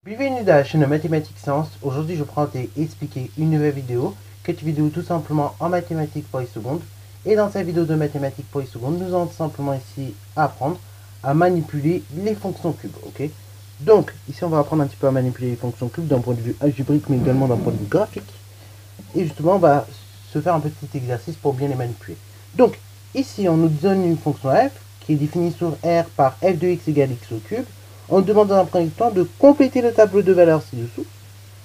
Bienvenue dans la chaîne Mathématiques Sciences. Aujourd'hui, je prends et expliquer une nouvelle vidéo, cette vidéo tout simplement en mathématiques pour les secondes. Et dans cette vidéo de mathématiques pour les secondes, nous allons tout simplement ici apprendre à manipuler les fonctions cubes. Ok. Donc ici, on va apprendre un petit peu à manipuler les fonctions cubes d'un point de vue algébrique, mais également d'un point de vue graphique. Et justement, on va se faire un petit exercice pour bien les manipuler. Donc ici, on nous donne une fonction f qui est définie sur R par f de x égale x au cube. On demande dans un premier temps de compléter le tableau de valeurs ci-dessous.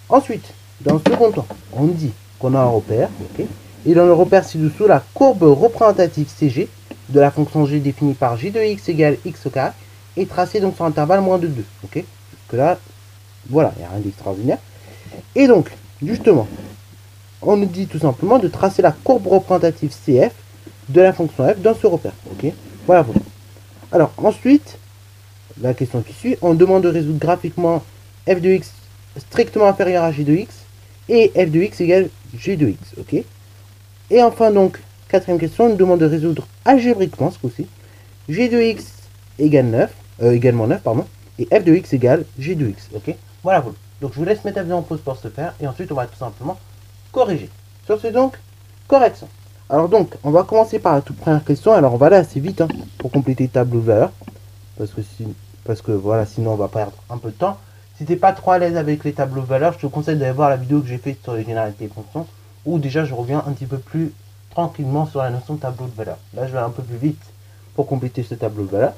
Ensuite, dans le second temps, on dit qu'on a un repère. Okay, et dans le repère ci-dessous, la courbe représentative CG de la fonction g définie par g de x égale x au carré est tracée donc sur intervalle moins de 2. Okay, que là, voilà, il n'y a rien d'extraordinaire. Et donc, justement, on nous dit tout simplement de tracer la courbe représentative CF de la fonction f dans ce repère. Okay, voilà. Alors, ensuite, la question qui suit, on demande de résoudre graphiquement f de x strictement inférieur à g de x et f de x égale g de x. Ok. Et enfin, donc, quatrième question, on demande de résoudre algébriquement ce coup-ci g de x égale également 9, pardon, et f de x égale g de x. Ok. Voilà. Donc, je vous laisse mettre la vidéo en pause pour ce faire et ensuite, on va tout simplement corriger. Sur ce, donc, correction. Alors, donc, on va commencer par la toute première question. Alors, on va aller assez vite pour compléter le tableau de valeurs. Parce que voilà, sinon on va perdre un peu de temps. Si tu n'es pas trop à l'aise avec les tableaux de valeurs, je te conseille d'aller voir la vidéo que j'ai faite sur les généralités des fonctions, où déjà je reviens un petit peu plus tranquillement sur la notion de tableau de valeurs. Là je vais un peu plus vite pour compléter ce tableau de valeurs,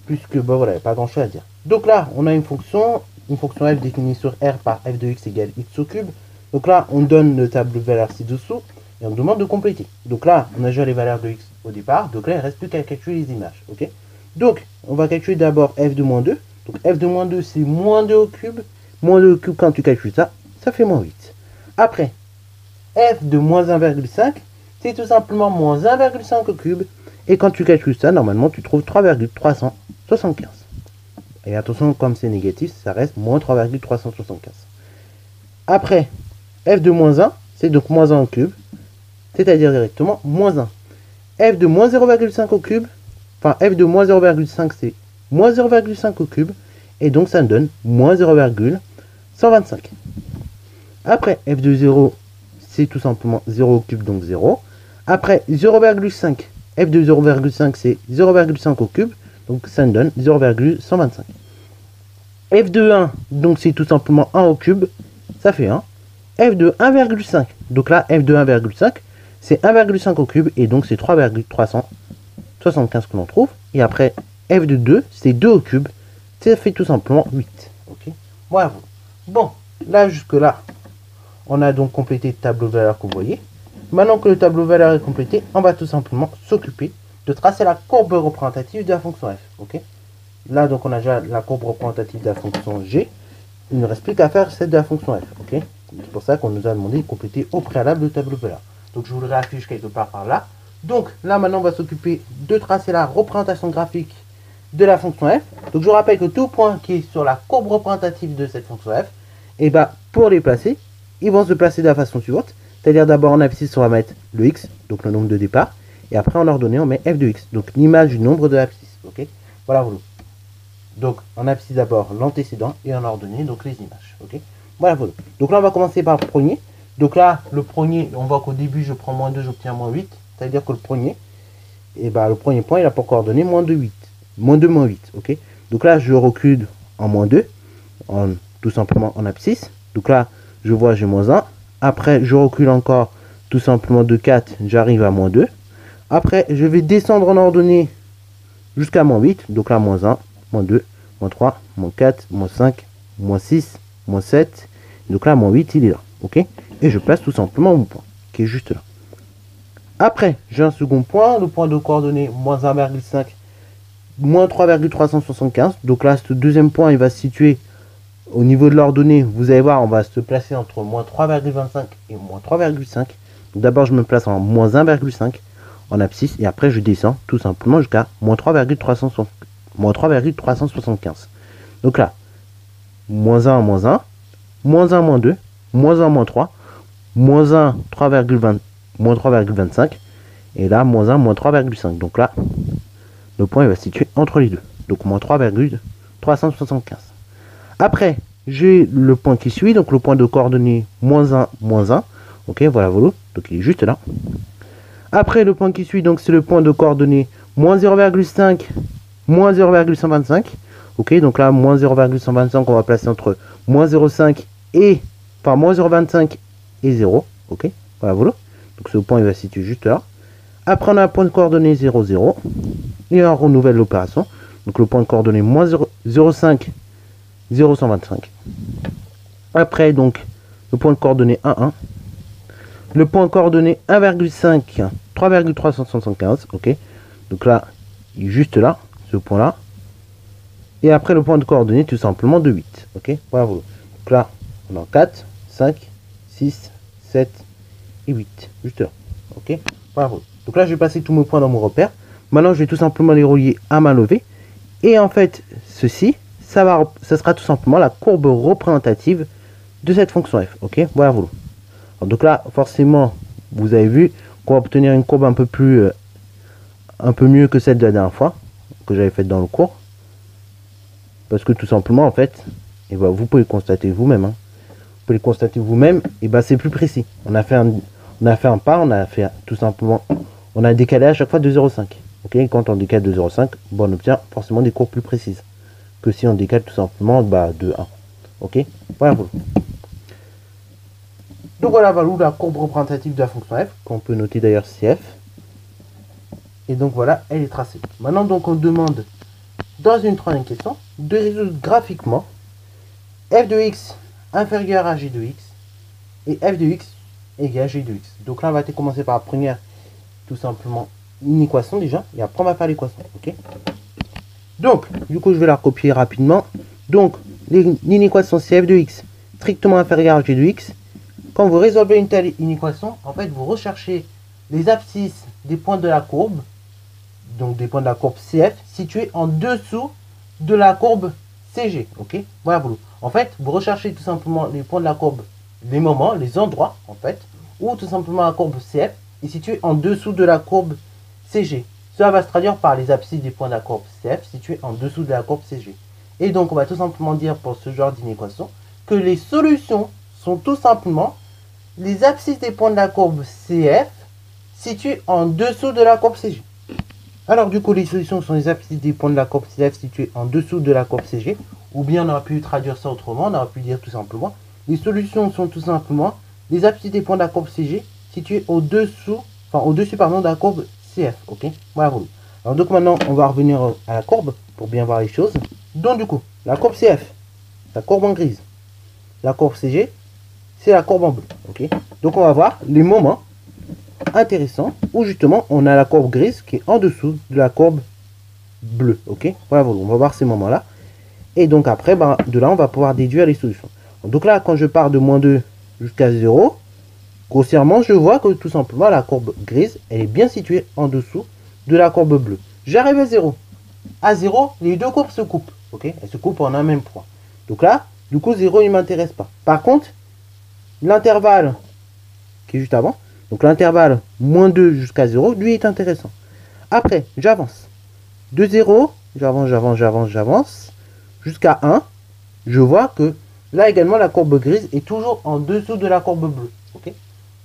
puisque bah, voilà, il n'y a pas grand chose à dire. Donc là, on a une fonction f définie sur R par f de x égale x au cube. Donc là, on donne le tableau de valeurs ci-dessous, et on demande de compléter. Donc là, on a déjà les valeurs de x au départ, donc là il ne reste plus qu'à calculer les images. Ok. Donc, on va calculer d'abord f de moins 2. Donc, f de moins 2, c'est moins 2 au cube. Moins 2 au cube, quand tu calcules ça, ça fait moins 8. Après, f de moins 1,5, c'est tout simplement moins 1,5 au cube. Et quand tu calcules ça, normalement, tu trouves 3,375. Et attention, comme c'est négatif, ça reste moins 3,375. Après, f de moins 1, c'est donc moins 1 au cube. C'est-à-dire directement moins 1. f de moins 0,5 au cube. Enfin, f de moins 0,5, c'est moins 0,5 au cube. Et donc, ça me donne moins 0,125. Après, f de 0, c'est tout simplement 0 au cube, donc 0. Après, 0,5. f de 0,5, c'est 0,5 au cube. Donc, ça me donne 0,125. f de 1, donc c'est tout simplement 1 au cube. Ça fait 1. f de 1,5. Donc là, f de 1,5, c'est 1,5 au cube. Et donc, c'est 3,375 que l'on trouve. Et après, f de 2, c'est 2 au cube. Ça fait tout simplement 8. Ok. Voilà. Bon, là, jusque-là, on a donc complété le tableau de valeurs que vous voyez. Maintenant que le tableau de valeurs est complété, on va tout simplement s'occuper de tracer la courbe représentative de la fonction f. Ok. Là, donc, on a déjà la courbe représentative de la fonction g. Il ne reste plus qu'à faire celle de la fonction f. Ok. C'est pour ça qu'on nous a demandé de compléter au préalable le tableau de valeurs. Donc, je vous le réaffiche quelque part par là. Donc là maintenant on va s'occuper de tracer la représentation graphique de la fonction f. Donc je vous rappelle que tout point qui est sur la courbe représentative de cette fonction f, et bah pour les placer, ils vont se placer de la façon suivante. C'est-à-dire d'abord en abscisse on va mettre le x, donc le nombre de départ, et après en ordonnée on met f de x, donc l'image du nombre de l'abscisse. Ok. Voilà. Donc en abscisse d'abord l'antécédent et en ordonnée donc les images. Ok. Voilà. Donc là on va commencer par le premier. Donc là le premier, on voit qu'au début je prends moins 2, j'obtiens moins 8. C'est-à-dire que le premier point, il a pour coordonnée moins 2, 8. Moins 2, moins 8. Ok. Donc là, je recule en moins 2, tout simplement en abscisse. Donc là, je vois, j'ai moins 1. Après, je recule encore tout simplement de 4, j'arrive à moins 2. Après, je vais descendre en ordonnée jusqu'à moins 8. Donc là, moins 1, moins 2, moins 3, moins 4, moins 5, moins 6, moins 7. Donc là, moins 8, il est là. Ok. Et je place tout simplement mon point, qui est juste là. Après, j'ai un second point, le point de coordonnée moins 1,5, moins 3,375. Donc là, ce deuxième point, il va se situer au niveau de l'ordonnée. Vous allez voir, on va se placer entre moins 3,25 et moins 3,5. Donc d'abord, je me place en moins 1,5 en abscisse. Et après, je descends tout simplement jusqu'à moins 3,375. Donc là, moins 1, moins 1, moins 1, moins 2, moins 1, moins 3, moins 1, 3,20. Moins 3,25 et là moins 1 moins 3,5. Donc là le point il va se situer entre les deux, donc moins 3,25. 375. Après, j'ai le point qui suit, donc le point de coordonnées moins 1, moins 1. Ok, voilà, voilà. Donc il est juste là. Après, le point qui suit, donc c'est le point de coordonnées moins 0,5, moins 0,125. Ok, donc là, moins 0,125, on va placer entre moins 0,5 et, enfin, moins 0,25 et 0. Ok, voilà, voilà. Donc ce point, il va se situer juste là. Après, on a un point de coordonnées 0, 0. Et on renouvelle l'opération. Donc le point de coordonnées moins 0,5, 0,125. Après, donc, le point de coordonnées 1, 1. Le point de coordonnées 1,5, 3,375. Ok, donc là, il est juste là, ce point-là. Et après, le point de coordonnées, tout simplement, de 8. Ok, voilà, voilà. Donc là, on a 4, 5, 6, 7 et 8. Juste là. Ok, voilà, voilà. Donc là, je vais passer tous mes points dans mon repère. Maintenant, je vais tout simplement les relier à main levée. Et en fait, ceci, ça sera tout simplement la courbe représentative de cette fonction f. Ok, voilà, voilà. Alors, donc là, forcément, vous avez vu qu'on va obtenir une courbe un peu mieux que celle de la dernière fois, que j'avais faite dans le cours. Parce que tout simplement, en fait, et ben, vous pouvez le constater vous-même. Hein. Vous pouvez le constater vous-même, et ben, c'est plus précis. On a fait un pas, on a fait tout simplement, on a décalé à chaque fois de 0,5. Ok, quand on décale de 0,5, bon, on obtient forcément des courbes plus précises que si on décale tout simplement de 1. Ok, voilà. Donc voilà, la courbe représentative de la fonction f, qu'on peut noter d'ailleurs CF. Et donc voilà, elle est tracée. Maintenant, donc, on demande, dans une troisième question, de résoudre graphiquement f de x inférieur à g de x et f de x égale g de x. Donc là, on va commencer par la première, tout simplement, une équation déjà, et après on va faire l'équation. Ok. Donc, du coup, je vais la recopier rapidement. Donc, l'inéquation c'est f de x strictement inférieur à g de x. Quand vous résolvez une telle inéquation, en fait, vous recherchez les abscisses des points de la courbe, donc des points de la courbe CF, situés en dessous de la courbe CG. Ok, voilà, vous. En fait, vous recherchez tout simplement les points de la courbe, les moments, les endroits, en fait, où tout simplement la courbe CF est située en dessous de la courbe CG. Cela va se traduire par les abscisses des points de la courbe CF situés en dessous de la courbe CG. Et donc, on va tout simplement dire pour ce genre d'inéquation que les solutions sont tout simplement les abscisses des points de la courbe CF situés en dessous de la courbe CG. Alors du coup, les solutions sont les abscisses des points de la courbe CF situés en dessous de la courbe CG. Ou bien on aurait pu traduire ça autrement, on aurait pu dire tout simplement les solutions sont tout simplement les abscisses des points de la courbe CG situés au-dessus de la courbe CF. Ok, voilà. Alors donc maintenant, on va revenir à la courbe pour bien voir les choses. Donc du coup, la courbe CF, la courbe en grise. La courbe CG, c'est la courbe en bleu. Ok, donc on va voir les moments intéressants où justement on a la courbe grise qui est en dessous de la courbe bleue. Ok, voilà, on va voir ces moments là. Et donc après, de là on va pouvoir déduire les solutions. Donc là, quand je pars de moins 2 jusqu'à 0, grossièrement je vois que tout simplement la courbe grise elle est bien située en dessous de la courbe bleue. J'arrive à 0. À 0, les deux courbes se coupent. Ok, elles se coupent en un même point. Donc là, du coup 0 il ne m'intéresse pas. Par contre, l'intervalle qui est juste avant, donc l'intervalle moins 2 jusqu'à 0, lui est intéressant. Après, j'avance. De 0, j'avance, jusqu'à 1. Je vois que là également, la courbe grise est toujours en dessous de la courbe bleue. Okay,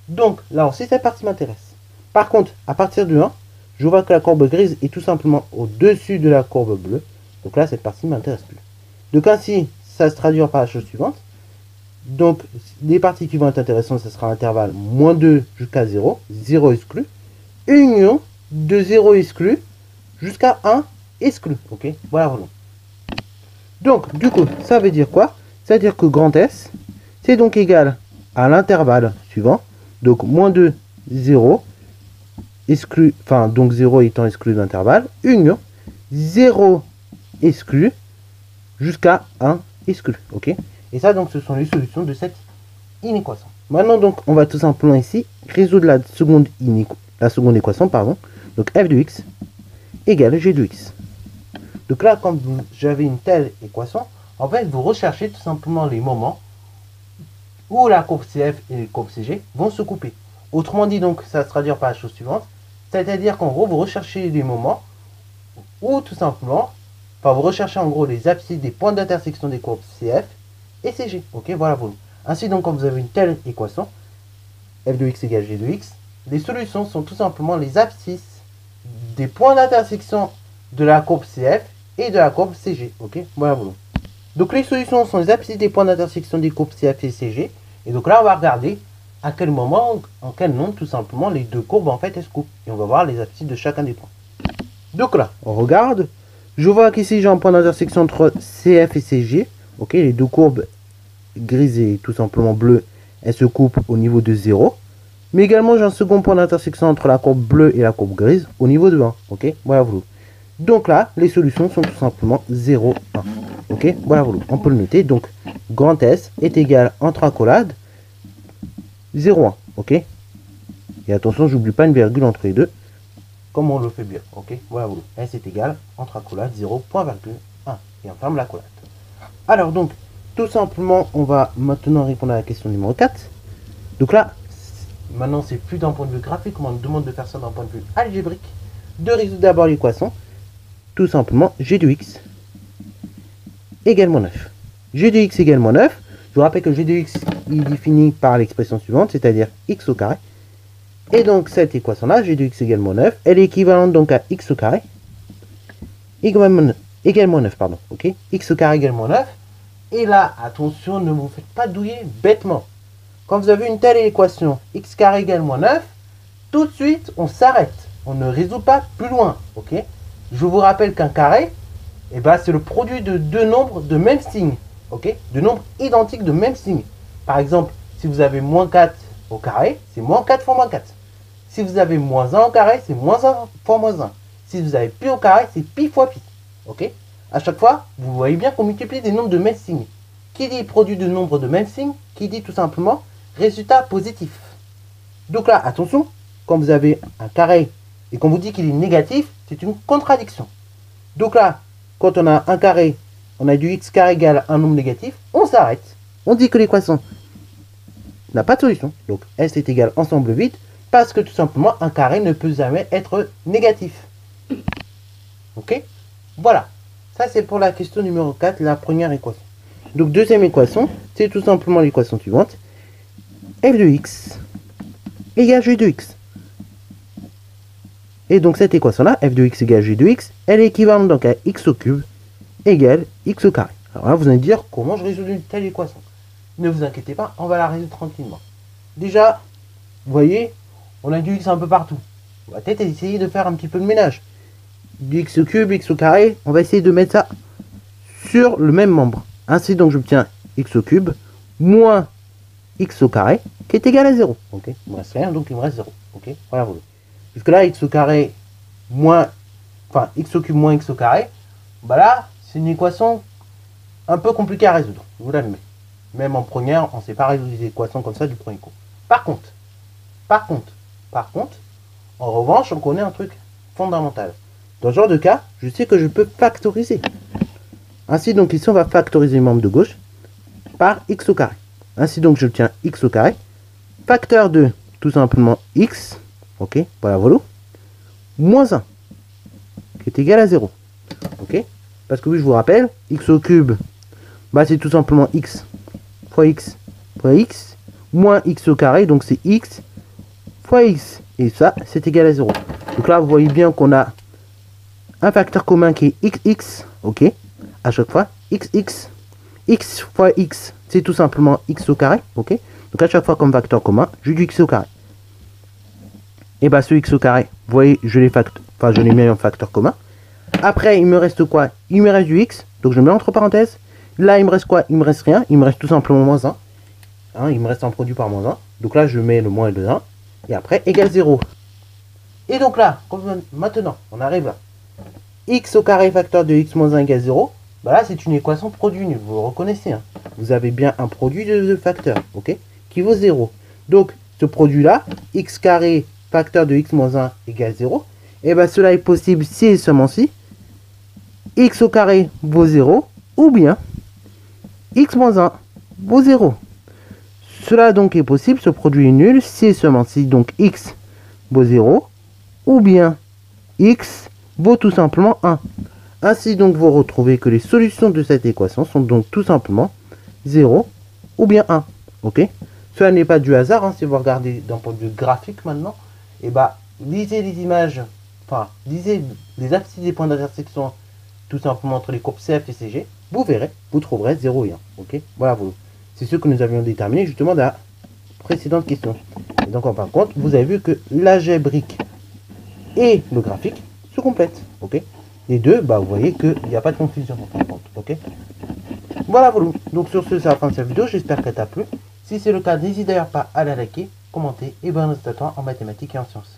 donc, là aussi, cette partie m'intéresse. Par contre, à partir de 1, je vois que la courbe grise est tout simplement au-dessus de la courbe bleue. Donc là, cette partie ne m'intéresse plus. Donc ainsi, ça se traduira par la chose suivante. Donc, les parties qui vont être intéressantes, ce sera l'intervalle moins 2 jusqu'à 0, 0 exclu, union de 0 exclu jusqu'à 1 exclu. Ok, voilà, voilà. Donc, du coup, ça veut dire quoi? Ça veut dire que grand S, c'est donc égal à l'intervalle suivant. Donc, moins 2, 0, exclu, enfin, donc 0 étant exclu de l'intervalle, union, 0 exclu jusqu'à 1 exclu. Ok, et ça, donc, ce sont les solutions de cette inéquation. Maintenant, donc, on va tout simplement ici résoudre la seconde équation, pardon. Donc, f de x égale g de x. Donc là, quand j'avais une telle équation, en fait, vous recherchez tout simplement les moments où la courbe CF et la courbe CG vont se couper. Autrement dit, donc, ça va se traduire par la chose suivante. C'est-à-dire qu'en gros, vous recherchez les moments où, tout simplement, Enfin, vous recherchez en gros les abscisses des points d'intersection des courbes CF et CG. Ok, voilà vous. Ainsi donc, quand vous avez une telle équation, f de x égale g de x, les solutions sont tout simplement les abscisses des points d'intersection de la courbe CF et de la courbe CG. Ok, voilà vous. Donc les solutions sont les abscisses des points d'intersection des courbes CF et CG. Et donc là, on va regarder à quel moment, en quel nombre, tout simplement, les deux courbes en fait elles se coupent. Et on va voir les abscisses de chacun des points. Donc là, on regarde. Je vois qu'ici j'ai un point d'intersection entre CF et CG. Ok, les deux courbes grises et tout simplement bleues, elles se coupent au niveau de 0. Mais également, j'ai un second point d'intersection entre la courbe bleue et la courbe grise au niveau de 1. Ok, voilà vous. Donc là, les solutions sont tout simplement 0, 1. Ok, voilà vous. On peut le noter. Donc, grand S est égal entre accolades 0, 1. Ok. Et attention, j'oublie pas une virgule entre les deux. Comme on le fait bien. Ok, voilà vous. S est égal entre accolades 0.1. Et on ferme l'accolade. Alors donc, tout simplement, on va maintenant répondre à la question numéro 4. Donc là, maintenant c'est plus d'un point de vue graphique, on nous demande de faire ça d'un point de vue algébrique. De résoudre d'abord l'équation. Tout simplement, g de x égale moins 9. G de x égale moins 9. Je vous rappelle que g de x il est défini par l'expression suivante, c'est-à-dire x au carré. Et donc cette équation-là, g de x égale moins 9, elle est équivalente donc à x au carré égale moins 9, pardon. Ok, x au carré égale moins 9. Et là, attention, ne vous faites pas douiller bêtement. Quand vous avez une telle équation, x carré égale moins 9, tout de suite, on s'arrête. On ne résout pas plus loin. Ok. Je vous rappelle qu'un carré, eh ben, c'est le produit de deux nombres de même signe. Ok. De nombres identiques de même signe. Par exemple, si vous avez moins 4 au carré, c'est moins 4 fois moins 4. Si vous avez moins 1 au carré, c'est moins 1 fois moins 1. Si vous avez pi au carré, c'est pi fois pi. Ok. À chaque fois, vous voyez bien qu'on multiplie des nombres de même signe. Qui dit produit de nombres de même signe, qui dit tout simplement résultat positif. Donc là, attention, quand vous avez un carré et qu'on vous dit qu'il est négatif, c'est une contradiction. Donc là, quand on a un carré, on a du x carré égale un nombre négatif, on s'arrête. On dit que l'équation n'a pas de solution. Donc S est égal ensemble vide, parce que tout simplement, un carré ne peut jamais être négatif. Ok. Voilà. Ça, c'est pour la question numéro 4, la première équation. Donc, deuxième équation, c'est tout simplement l'équation suivante. F de x égale g de x. Et donc, cette équation-là, f de x égale g de x, elle est équivalente donc à x au cube égale x au carré. Alors là, vous allez me dire, comment je résous une telle équation? Ne vous inquiétez pas, on va la résoudre tranquillement. Déjà, vous voyez, on a du x un peu partout. On va peut-être essayer de faire un petit peu de ménage. Du x au cube, x au carré, on va essayer de mettre ça sur le même membre. Ainsi donc j'obtiens x au cube moins x au carré qui est égal à 0. Ok, il me reste rien, donc il me reste 0. Ok, voilà vous. Jusque là, x au carré moins, enfin x au cube moins x au carré, bah là, c'est une équation un peu compliquée à résoudre, je vous l'admets. Même en première, on ne sait pas résoudre des équations comme ça du premier coup. Par contre, en revanche, on connaît un truc fondamental. Dans ce genre de cas, je sais que je peux factoriser. Ainsi, donc ici, on va factoriser le membre de gauche par x au carré. Ainsi, donc, j'obtiens x au carré, facteur de, tout simplement, x, ok, voilà, voilà, moins 1, qui est égal à 0. Ok. Parce que oui, je vous rappelle, x au cube, bah, c'est tout simplement x fois x fois x, moins x au carré, donc c'est x fois x. Et ça, c'est égal à 0. Donc là, vous voyez bien qu'on a un facteur commun qui est xx, ok, à chaque fois, xx, x fois x, c'est tout simplement x au carré, ok. Donc à chaque fois comme facteur commun, j'ai du x au carré. Et bah ce x au carré, vous voyez, je l'ai mis en facteur commun. Après, il me reste quoi? Il me reste du x, donc je le mets entre parenthèses. Là, il me reste quoi? Il me reste rien, il me reste tout simplement moins 1. Hein, il me reste un produit par moins 1. Donc là, je mets le moins et le 1. Et après, égale 0. Et donc là, maintenant, on arrive là. X au carré facteur de x moins 1 égale 0. Bah là, c'est une équation produit nul. Vous le reconnaissez. Hein. Vous avez bien un produit de facteurs, ok, qui vaut 0. Donc, ce produit-là, x carré facteur de x moins 1 égale 0. Et bien, cela est possible si et seulement si x au carré vaut 0 ou bien x moins 1 vaut 0. Cela donc est possible, ce produit est nul si et seulement si donc x vaut 0 ou bien x vaut tout simplement 1. Ainsi donc, vous retrouvez que les solutions de cette équation sont donc tout simplement 0 ou bien 1. Ok? Cela n'est pas du hasard, hein, si vous regardez d'un point de vue graphique maintenant. Et bah, lisez les images, enfin, lisez les abscisses des points d'intersection tout simplement entre les courbes CF et CG. Vous verrez, vous trouverez 0 et 1. Ok? Voilà, c'est ce que nous avions déterminé justement dans la précédente question. Et donc, en fin de compte, vous avez vu que l'algébrique et le graphique se complètent. Ok? Les deux, bah, vous voyez qu'il n'y a pas de confusion en fin de compte. Ok? Voilà, voilà. Donc sur ce, c'est la fin de cette vidéo. J'espère qu'elle t'a plu. Si c'est le cas, n'hésite d'ailleurs pas à la liker, commenter et bonne reste à toi en mathématiques et en sciences.